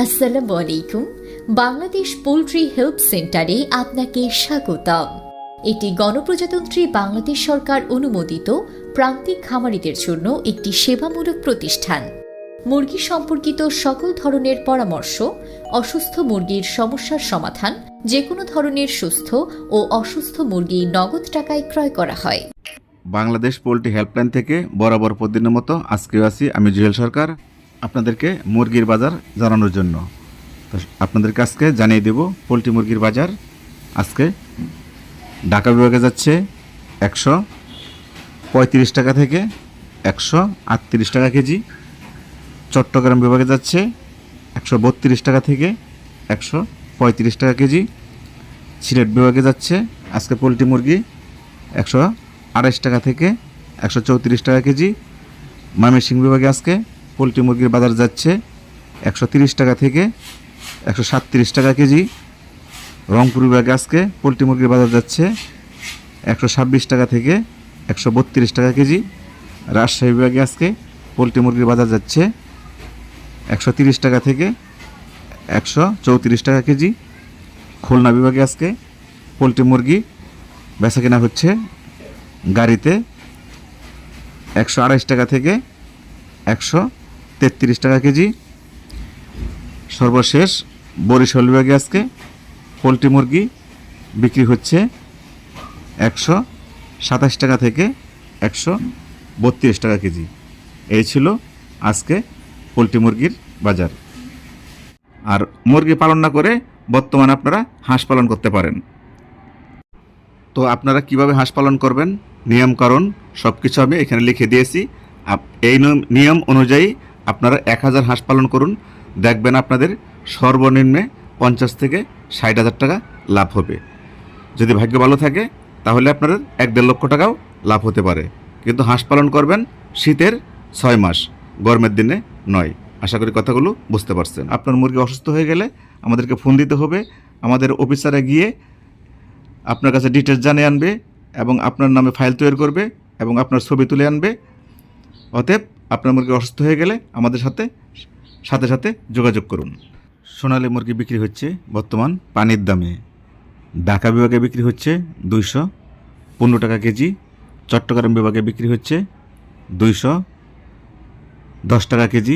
আসসালামু আলাইকুম। Bangladesh poultry help সেন্টারে আপনাকে স্বাগতম। এটি গণপ্রজাতন্ত্রী বাংলাদেশ সরকার অনুমোদিত প্রান্তিক খামারিদের জন্য একটি সেবামূলক প্রতিষ্ঠান। মুরগি সম্পর্কিত সকল ধরনের পরামর্শ, অসুস্থ মুরগির সমস্যার সমাধান, যে কোনো ধরনের সুস্থ ও অসুস্থ মুরগি নগদ টাকায় ক্রয় করা হয়। বাংলাদেশ পোল্ট্রি হেল্পলাইন থেকে বরাবর প্রতিদিনের মতো আজকেও আছি আমি জুয়েল সরকার, আপনাদেরকে মুরগির বাজার জানানোর জন্য। তো আপনাদেরকে আজকে জানিয়ে দেব পোল্ট্রি মুরগির বাজার। আজকে ঢাকা বিভাগে যাচ্ছে 135 টাকা থেকে 138 টাকা কেজি। চট্টগ্রাম বিভাগে যাচ্ছে 132 টাকা থেকে 135 টাকা কেজি। সিলেট বিভাগে যাচ্ছে আজকে পোল্ট্রি মুরগি 128 টাকা থেকে 134 টাকা কেজি। ময়মনসিংহ বিভাগে আজকে পোলট্রি মুরগির বাজার যাচ্ছে 130 টাকা থেকে 137 টাকা কেজি। রংপুর বিভাগে আজকে পোলট্রি মুরগির বাজার যাচ্ছে 126 টাকা থেকে 132 টাকা কেজি। রাজশাহী বিভাগে আজকে পোলট্রি মুরগির বাজার যাচ্ছে 130 টাকা থেকে 134 টাকা কেজি। খুলনা বিভাগে আজকে পোলট্রি মুরগি বেচা কেনা হচ্ছে গাড়িতে 128 টাকা থেকে 133 টাকা কেজি। সর্বশেষ বরিশাল বিভাগে আজকে পোলট্রি মুরগি বিক্রি হচ্ছে 127 টাকা থেকে 132 টাকা কেজি। এই ছিল আজকে পোলট্রি মুরগির বাজার। আর মুরগি পালন না করে বর্তমানে আপনারা হাঁস পালন করতে পারেন। তো আপনারা কিভাবে হাঁস পালন করবেন, নিয়মকানুন সব কিছু আমি এখানে লিখে দিয়েছি। এই নিয়ম অনুযায়ী আপনারা 1000 হাঁস পালন করুন, দেখবেন আপনাদের সর্বনিম্নে 50 থেকে 60,000 টাকা লাভ হবে। যদি ভাগ্য ভালো থাকে তাহলে আপনাদের 1-1.5 লক্ষ টাকাও লাভ হতে পারে। কিন্তু হাঁস পালন করবেন শীতের 6 মাস, গরমের দিনে নয়। আশা করি কথাগুলো বুঝতে পারছেন। আপনার মুরগি অসুস্থ হয়ে গেলে আমাদেরকে ফোন দিতে হবে। আমাদের অফিসারে গিয়ে আপনার কাছে ডিটেলস জানিয়ে আনবে এবং আপনার নামে ফাইল তৈরি করবে এবং আপনার ছবি তুলে আনবে। অতএব আপনার মুরগি অসুস্থ হয়ে গেলে আমাদের সাথে সাথে যোগাযোগ করুন। সোনালী মুরগি বিক্রি হচ্ছে বর্তমান পানির দামে। ঢাকা বিভাগে বিক্রি হচ্ছে 215 টাকা কেজি। চট্টগ্রাম বিভাগে বিক্রি হচ্ছে 210 টাকা কেজি।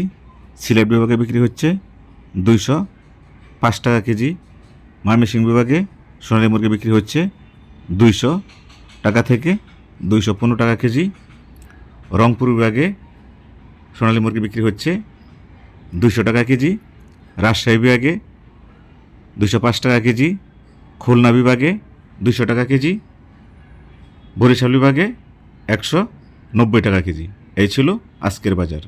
সিলেট বিভাগে বিক্রি হচ্ছে 205 টাকা কেজি। ময়মনসিংহ বিভাগে সোনালী মুরগি বিক্রি হচ্ছে 200 টাকা থেকে 215 টাকা কেজি। রংপুর বিভাগে সোনালী মুরগি বিক্রি হচ্ছে 200 টাকা কেজি। রাজশাহী বিভাগে 205 টাকা কেজি। খুলনা বিভাগে 200 টাকা কেজি। বরিশাল বিভাগে 190 টাকা কেজি। এই ছিল আজকের বাজার।